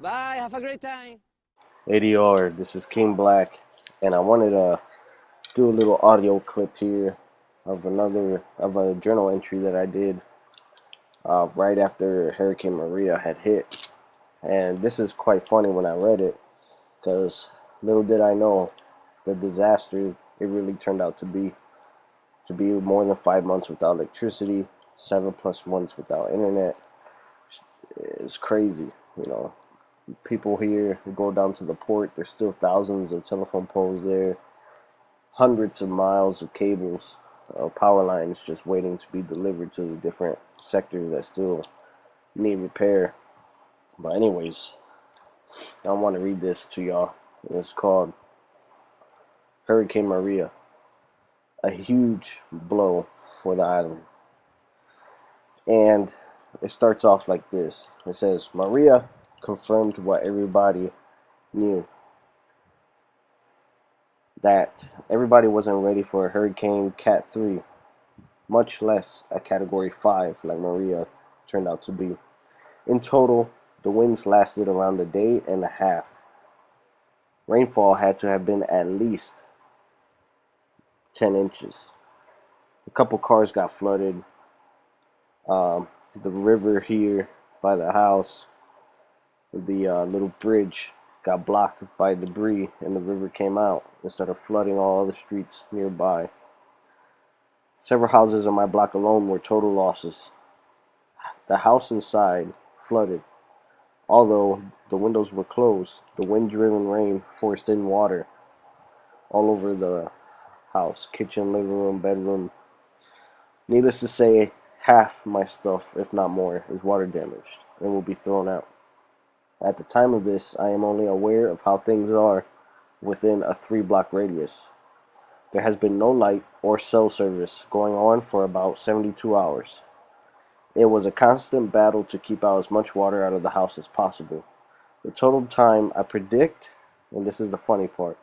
Bye, have a great time. ADR, this is King Black, and I wanted to do a little audio clip here of a journal entry that I did right after Hurricane Maria had hit. And this is quite funny when I read it, because little did I know the disaster it really turned out to be more than 5 months without electricity, 7+ months without internet. It's crazy, you know. People here who go down to the port, there's still thousands of telephone poles there, hundreds of miles of cables, power lines just waiting to be delivered to the different sectors that still need repair. But anyways, I want to read this to y'all. It's called Hurricane Maria, a huge blow for the island. And it starts off like this. It says, Maria confirmed what everybody knew, that everybody wasn't ready for a Hurricane Cat 3, much less a Category 5 like Maria turned out to be. In total, the winds lasted around a day and a half. Rainfall had to have been at least 10 inches. A couple cars got flooded. The river here by the house, the little bridge, got blocked by debris, and the river came out and started flooding all the streets nearby. Several houses on my block alone were total losses. The house inside flooded. Although the windows were closed, the wind-driven rain forced in water all over the house, kitchen, living room, bedroom. Needless to say, half my stuff, if not more, is water damaged and will be thrown out. At the time of this, I am only aware of how things are within a 3-block radius. There has been no light or cell service going on for about 72 hours. It was a constant battle to keep out as much water out of the house as possible. The total time I predict, and this is the funny part,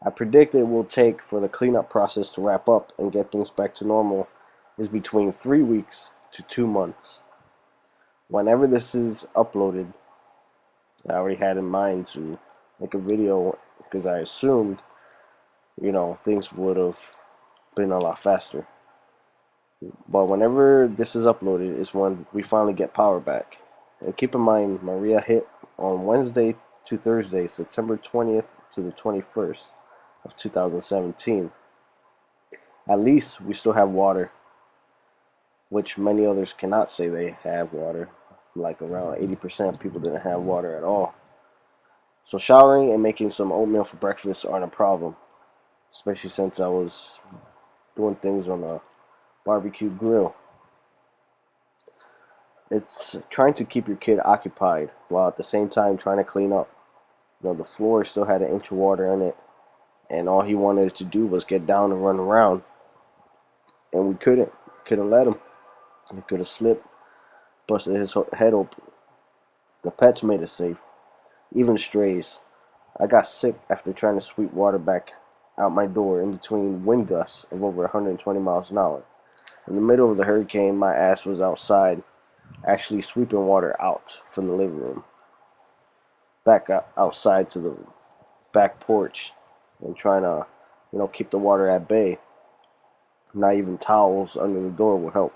I predict it will take for the cleanup process to wrap up and get things back to normal is between 3 weeks to 2 months. Whenever this is uploaded, I already had in mind to make a video because I assumed, things would have been a lot faster. But whenever this is uploaded is when we finally get power back. And keep in mind, Maria hit on Wednesday to Thursday, September 20th to the 21st of 2017. At least we still have water, which many others cannot say they have water. Like around 80% of people didn't have water at all. So showering and making some oatmeal for breakfast aren't a problem, especially since I was doing things on a barbecue grill. It's trying to keep your kid occupied while at the same time trying to clean up. The floor still had an inch of water in it, and all he wanted to do was get down and run around, and we couldn't let him. He could have slipped, busted his head open. The pets made it safe, even strays. I got sick after trying to sweep water back out my door in between wind gusts of over 120 miles an hour. In the middle of the hurricane, my ass was outside, actually sweeping water out from the living room, back outside to the back porch, and trying to, keep the water at bay. Not even towels under the door would help.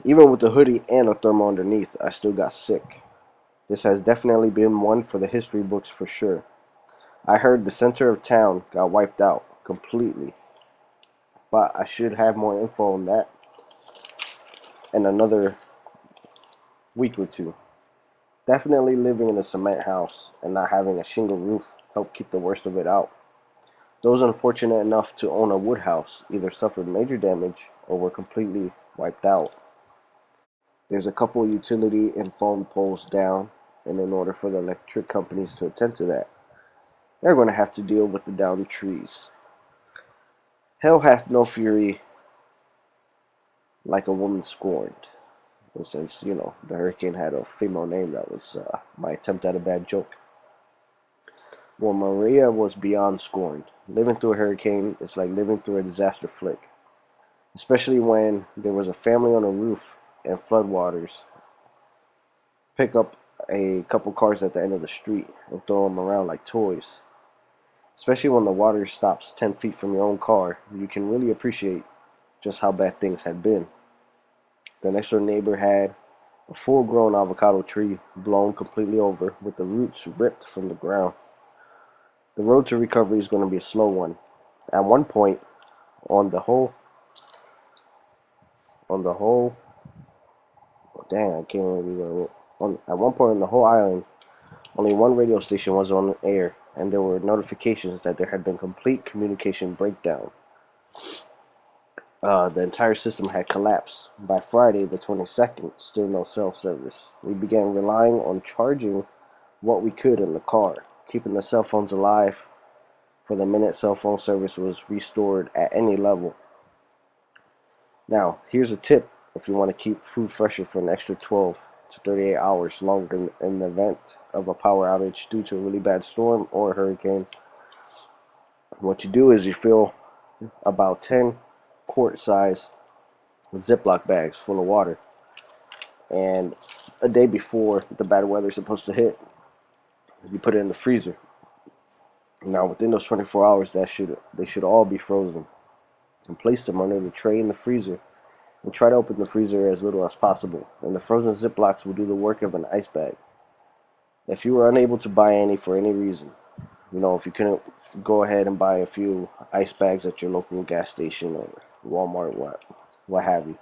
Even with the hoodie and a thermal underneath, I still got sick. This has definitely been one for the history books for sure. I heard the center of town got wiped out completely, but I should have more info on that in another week or two. Definitely living in a cement house and not having a shingle roof helped keep the worst of it out. Those unfortunate enough to own a wood house either suffered major damage or were completely wiped out. There's a couple utility and phone poles down, and in order for the electric companies to attend to that, they're going to have to deal with the downed trees. Hell hath no fury like a woman scorned. And since, the hurricane had a female name, that was my attempt at a bad joke. Well, Maria was beyond scorned. Living through a hurricane is like living through a disaster flick, especially when there was a family on a roof and floodwaters pick up a couple cars at the end of the street and throw them around like toys. Especially when the water stops 10 feet from your own car, you can really appreciate just how bad things had been. The next door neighbor had a full grown avocado tree blown completely over with the roots ripped from the ground. The road to recovery is going to be a slow one. At one point, on the whole, on the whole, dang, I can't remember. At one point on the whole island, only one radio station was on air, and there were notifications that there had been complete communication breakdown. The entire system had collapsed. By Friday, the 22nd, still no cell service. We began relying on charging what we could in the car, keeping the cell phones alive for the minute cell phone service was restored at any level. Now, here's a tip if you want to keep food fresher for an extra 12 to 38 hours longer in the event of a power outage due to a really bad storm or a hurricane. What you do is you fill about 10 quart size Ziploc bags full of water, and a day before the bad weather is supposed to hit, you put it in the freezer. Now, within those 24 hours, they should all be frozen, and place them under the tray in the freezer, and try to open the freezer as little as possible, and the frozen Ziplocs will do the work of an ice bag. If you were unable to buy any for any reason, if you couldn't go ahead and buy a few ice bags at your local gas station or Walmart, what have you.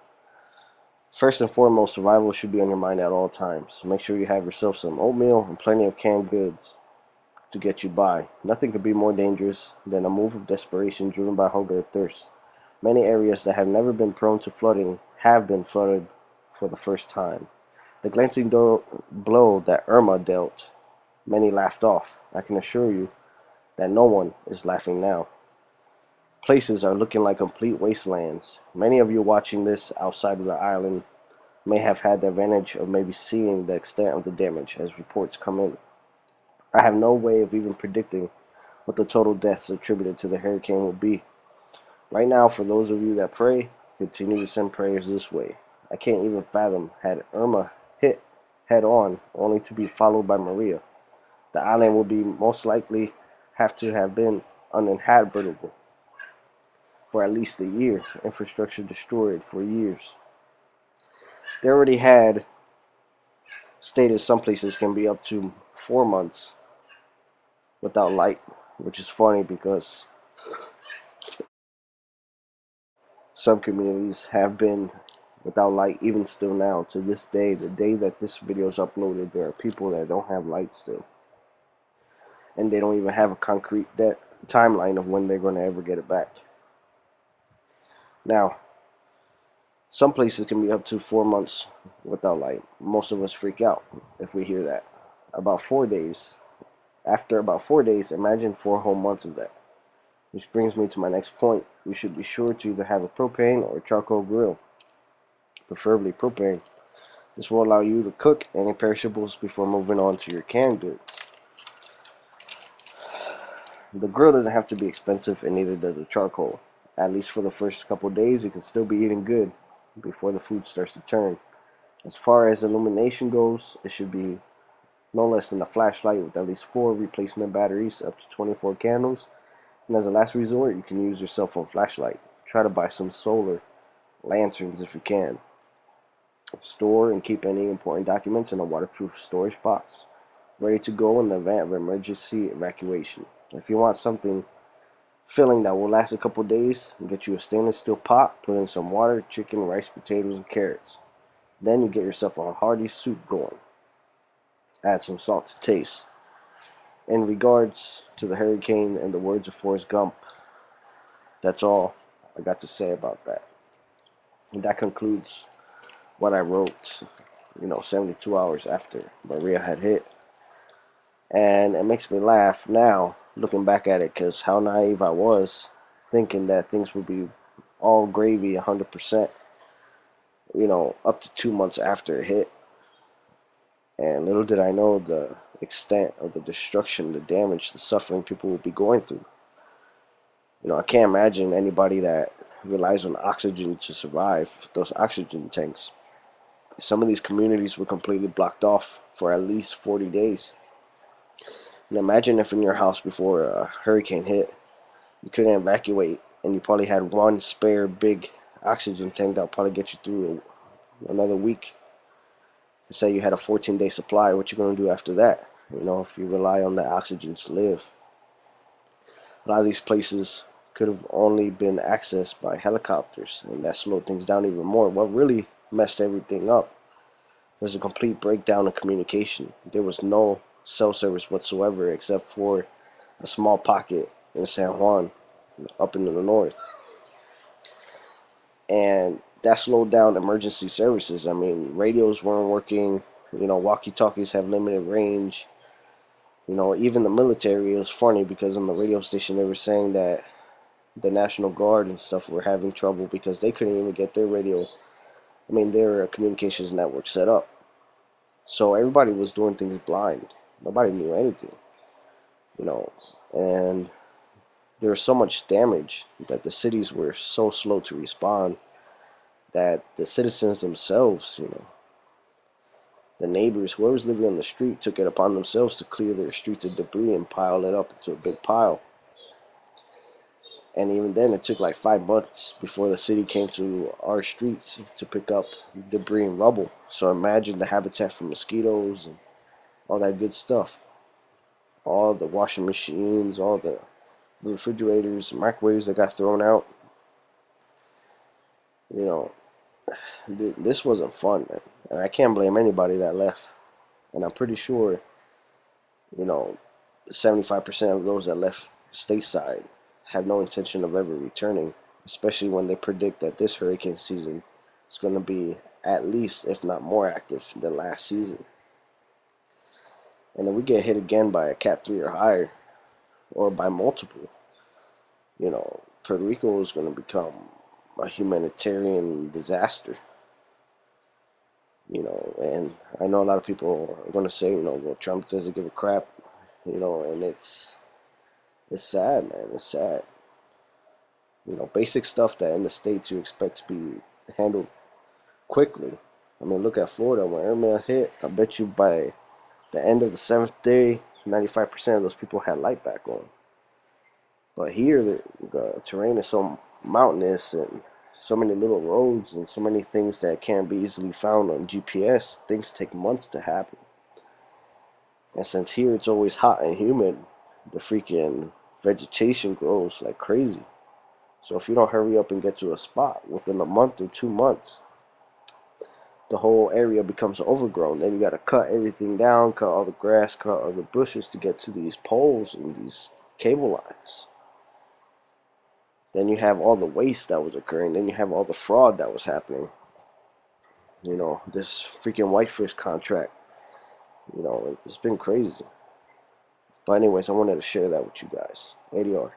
First and foremost, survival should be on your mind at all times. Make sure you have yourself some oatmeal and plenty of canned goods to get you by. Nothing could be more dangerous than a move of desperation driven by hunger or thirst. Many areas that have never been prone to flooding have been flooded for the first time. The glancing blow that Irma dealt, many laughed off. I can assure you that no one is laughing now. Places are looking like complete wastelands. Many of you watching this outside of the island may have had the advantage of maybe seeing the extent of the damage as reports come in. I have no way of even predicting what the total deaths attributed to the hurricane will be. Right now, for those of you that pray, continue to send prayers this way. I can't even fathom had Irma hit head on, only to be followed by Maria. The island will be most likely have to have been uninhabitable for at least a year, infrastructure destroyed for years. They already had stated some places can be up to 4 months without light, which is funny because some communities have been without light even still now. To this day, the day that this video is uploaded, there are people that don't have light still. And they don't even have a concrete timeline of when they're going to ever get it back. Now, some places can be up to 4 months without light. Most of us freak out if we hear that. About 4 days. After about 4 days, imagine 4 whole months of that. Which brings me to my next point. You should be sure to either have a propane or a charcoal grill. Preferably propane. This will allow you to cook any perishables before moving on to your canned goods. The grill doesn't have to be expensive, and neither does the charcoal. At least for the first couple days, you can still be eating good before the food starts to turn. As far as illumination goes, it should be no less than a flashlight with at least 4 replacement batteries, up to 24 candles. And as a last resort, you can use your cell phone flashlight. Try to buy some solar lanterns if you can. Store and keep any important documents in a waterproof storage box, ready to go in the event of emergency evacuation. If you want something filling that will last a couple days, get you a stainless steel pot, put in some water, chicken, rice, potatoes, and carrots. Then you get yourself a hearty soup going. Add some salt to taste. In regards to the hurricane and the words of Forrest Gump, that's all I got to say about that. And that concludes what I wrote, 72 hours after Maria had hit. And it makes me laugh now, looking back at it, because how naive I was, thinking that things would be all gravy 100%, up to 2 months after it hit. And little did I know the extent of the destruction, the damage, the suffering people will be going through. I can't imagine anybody that relies on oxygen to survive, those oxygen tanks. Some of these communities were completely blocked off for at least 40 days. And imagine if in your house before a hurricane hit, you couldn't evacuate, and you probably had one spare big oxygen tank that'll probably get you through another week. Say you had a 14-day supply, what you gonna do after that? If you rely on that oxygen to live. A lot of these places could have only been accessed by helicopters, and that slowed things down even more. What really messed everything up was a complete breakdown in communication. There was no cell service whatsoever except for a small pocket in San Juan, up in the north. And that slowed down emergency services. I mean, radios weren't working. Walkie-talkies have limited range. Even the military, it was funny because on the radio station they were saying that the National Guard and stuff were having trouble because they couldn't even get their communications network set up. So everybody was doing things blind. Nobody knew anything, you know, and there was so much damage that the cities were so slow to respond that the citizens themselves, the neighbors, whoever's living on the street, took it upon themselves to clear their streets of debris and pile it up into a big pile. And even then, it took like 5 months before the city came to our streets to pick up debris and rubble. So imagine the habitat for mosquitoes and all that good stuff. All the washing machines, all the refrigerators, microwaves that got thrown out. You know, this wasn't fun, man. And I can't blame anybody that left. And I'm pretty sure, you know, 75% of those that left stateside have no intention of ever returning, especially when they predict that this hurricane season is going to be at least, if not more active than last season. And if we get hit again by a Cat 3 or higher, or by multiple, Puerto Rico is going to become a humanitarian disaster. And I know a lot of people are going to say, well, Trump doesn't give a crap, and it's sad, man. It's sad. Basic stuff that in the States you expect to be handled quickly. I mean, look at Florida. When Irma hit, I bet you by the end of the seventh day, 95% of those people had light back on. But here, the terrain is so mountainous and so many little roads and so many things that can't be easily found on GPS. Things take months to happen. And since here it's always hot and humid, the freaking vegetation grows like crazy. So if you don't hurry up and get to a spot within a month or 2 months, the whole area becomes overgrown. Then you got to cut everything down, cut all the grass, cut all the bushes to get to these poles and these cable lines. Then you have all the waste that was occurring. Then you have all the fraud that was happening. This freaking whitefish contract. It's been crazy. But anyways, I wanted to share that with you guys. ADR.